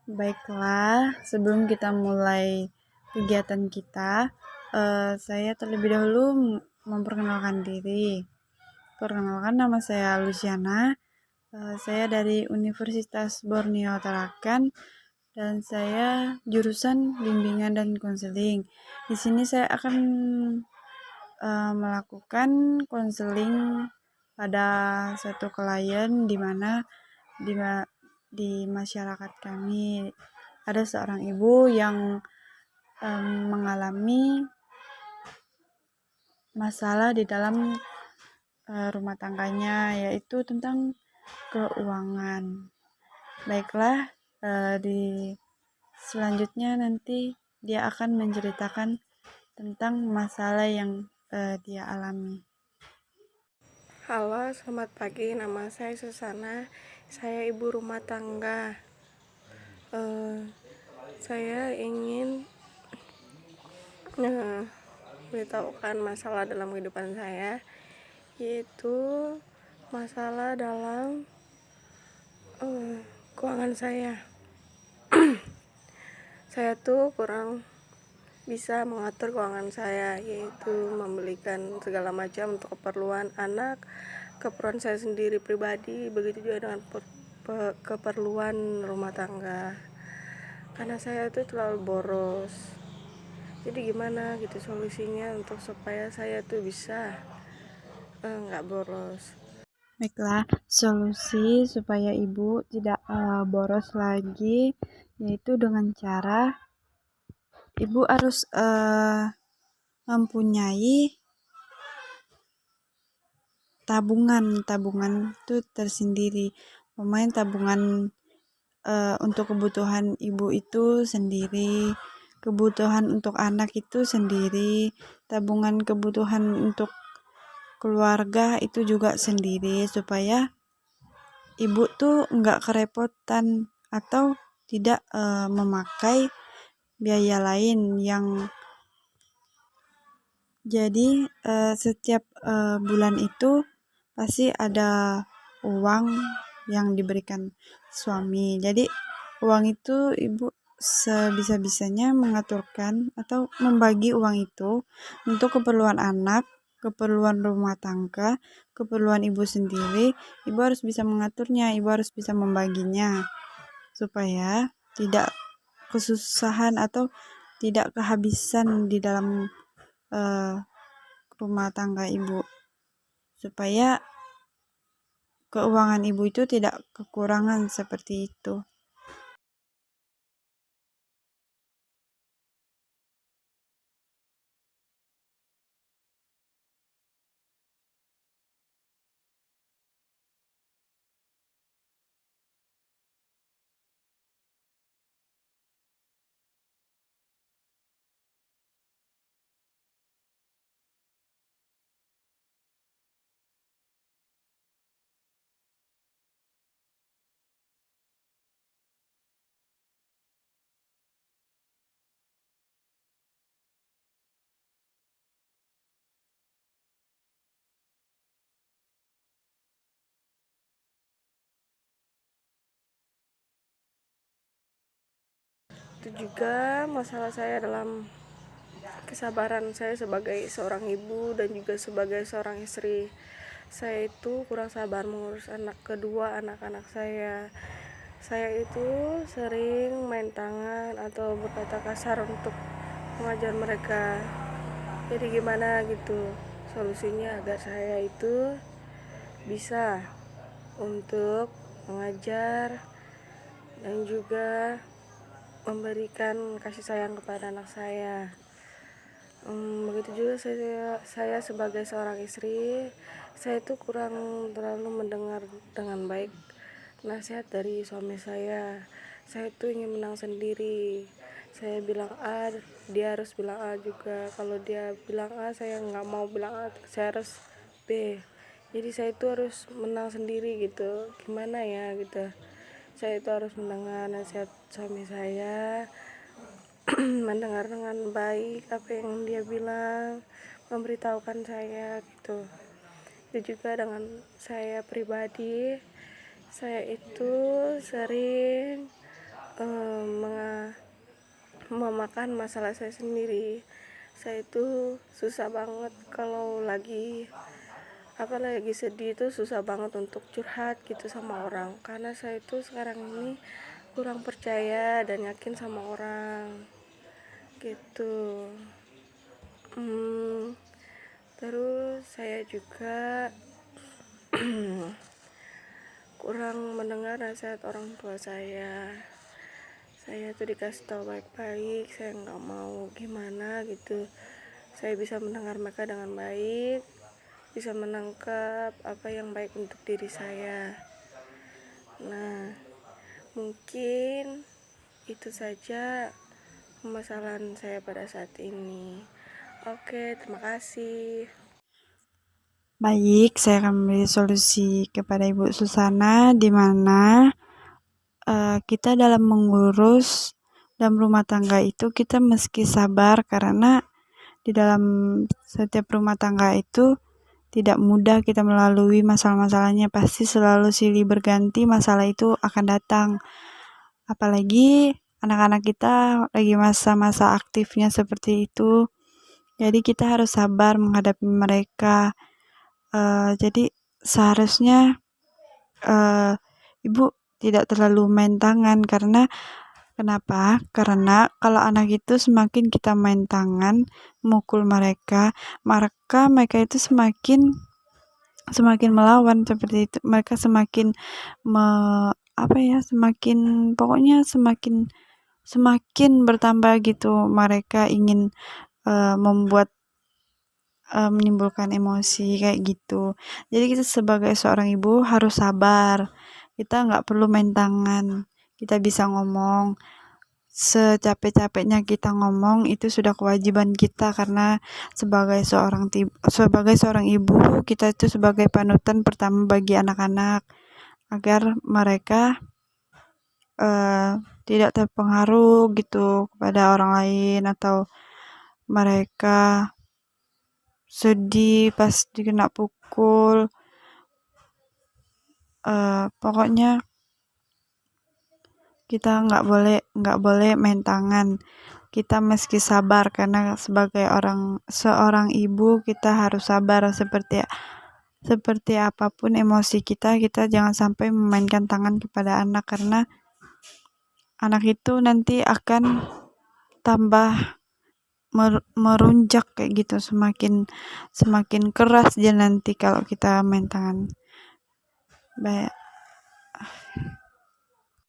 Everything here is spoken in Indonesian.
Baiklah, sebelum kita mulai kegiatan kita, saya terlebih dahulu memperkenalkan diri. Perkenalkan, nama saya Luciana. Saya dari Universitas Borneo Tarakan dan saya jurusan bimbingan dan konseling. Di sini saya akan melakukan konseling pada satu klien di mana di, di masyarakat kami ada seorang ibu yang mengalami masalah di dalam rumah tangganya, yaitu tentang keuangan. Baiklah, di selanjutnya nanti dia akan menceritakan tentang masalah yang dia alami. Halo, selamat pagi. Nama saya Susana. Saya ibu rumah tangga. Saya ingin beritahukan masalah dalam kehidupan saya, yaitu masalah dalam keuangan saya. Saya tuh kurang bisa mengatur keuangan saya, yaitu membelikan segala macam untuk keperluan anak, keperluan saya sendiri pribadi, begitu juga dengan keperluan rumah tangga. Karena saya itu terlalu boros. Jadi gimana gitu solusinya untuk supaya saya tuh bisa nggak boros. Baiklah, solusi supaya ibu tidak boros lagi yaitu dengan cara ibu harus mempunyai tabungan itu tersendiri. Pemain tabungan untuk kebutuhan ibu itu sendiri, kebutuhan untuk anak itu sendiri, tabungan kebutuhan untuk keluarga itu juga sendiri, supaya ibu tuh nggak kerepotan atau tidak memakai biaya lain yang jadi setiap bulan itu pasti ada uang yang diberikan suami. Jadi uang itu ibu sebisa-bisanya mengaturkan atau membagi uang itu untuk keperluan anak, keperluan rumah tangga, keperluan ibu sendiri. Ibu harus bisa mengaturnya, ibu harus bisa membaginya supaya tidak kesusahan atau tidak kehabisan di dalam rumah tangga ibu, supaya keuangan ibu itu tidak kekurangan seperti itu. Itu juga masalah saya dalam kesabaran saya sebagai seorang ibu dan juga sebagai seorang istri. Saya itu kurang sabar mengurus anak kedua anak-anak saya. Saya itu sering main tangan atau berkata kasar untuk mengajar mereka. Jadi gimana gitu solusinya agar saya itu bisa untuk mengajar dan juga memberikan kasih sayang kepada anak saya. Begitu juga saya sebagai seorang istri, saya itu kurang terlalu mendengar dengan baik nasihat dari suami saya. Saya itu ingin menang sendiri. Saya bilang A, dia harus bilang A juga. Kalau dia bilang A, saya nggak mau bilang A, saya harus B. Jadi saya itu harus menang sendiri gitu. Gimana ya gitu. Saya itu harus mendengar nasihat suami saya, mendengar dengan baik apa yang dia bilang, memberitahukan saya gitu. Itu juga dengan saya pribadi, saya itu sering memakan masalah saya sendiri. Saya itu susah banget kalau lagi sedih itu susah banget untuk curhat gitu sama orang, karena saya itu sekarang ini kurang percaya dan yakin sama orang gitu. Terus saya juga kurang mendengar nasihat orang tua saya. Saya tuh dikasih tahu baik-baik, saya nggak mau gimana gitu. Saya bisa mendengar mereka dengan baik, bisa menangkap apa yang baik untuk diri saya. Nah, mungkin itu saja permasalahan saya pada saat ini. Oke, terima kasih. Baik, saya akan memberi solusi kepada Ibu Susana, di mana kita dalam mengurus dalam rumah tangga itu kita meski sabar, karena di dalam setiap rumah tangga itu tidak mudah kita melalui masalah-masalahnya, pasti selalu silih berganti masalah itu akan datang. Apalagi anak-anak kita lagi masa-masa aktifnya seperti itu, jadi kita harus sabar menghadapi mereka. Jadi seharusnya Ibu tidak terlalu main tangan, karena kenapa? Karena kalau anak itu semakin kita main tangan, mukul mereka itu semakin melawan seperti itu. Mereka semakin pokoknya semakin bertambah gitu. Mereka ingin menimbulkan emosi kayak gitu. Jadi kita sebagai seorang ibu harus sabar. Kita nggak perlu main tangan. Kita bisa ngomong. Secapek-capeknya kita ngomong itu sudah kewajiban kita, karena sebagai seorang ibu, kita itu sebagai panutan pertama bagi anak-anak agar mereka tidak terpengaruh gitu kepada orang lain, atau mereka sedih pas dikena pukul. Pokoknya kita nggak boleh main tangan. Kita meski sabar, karena sebagai seorang ibu kita harus sabar. Seperti apapun emosi kita jangan sampai memainkan tangan kepada anak, karena anak itu nanti akan tambah merunjak kayak gitu, semakin keras dia nanti kalau kita main tangan. Baik.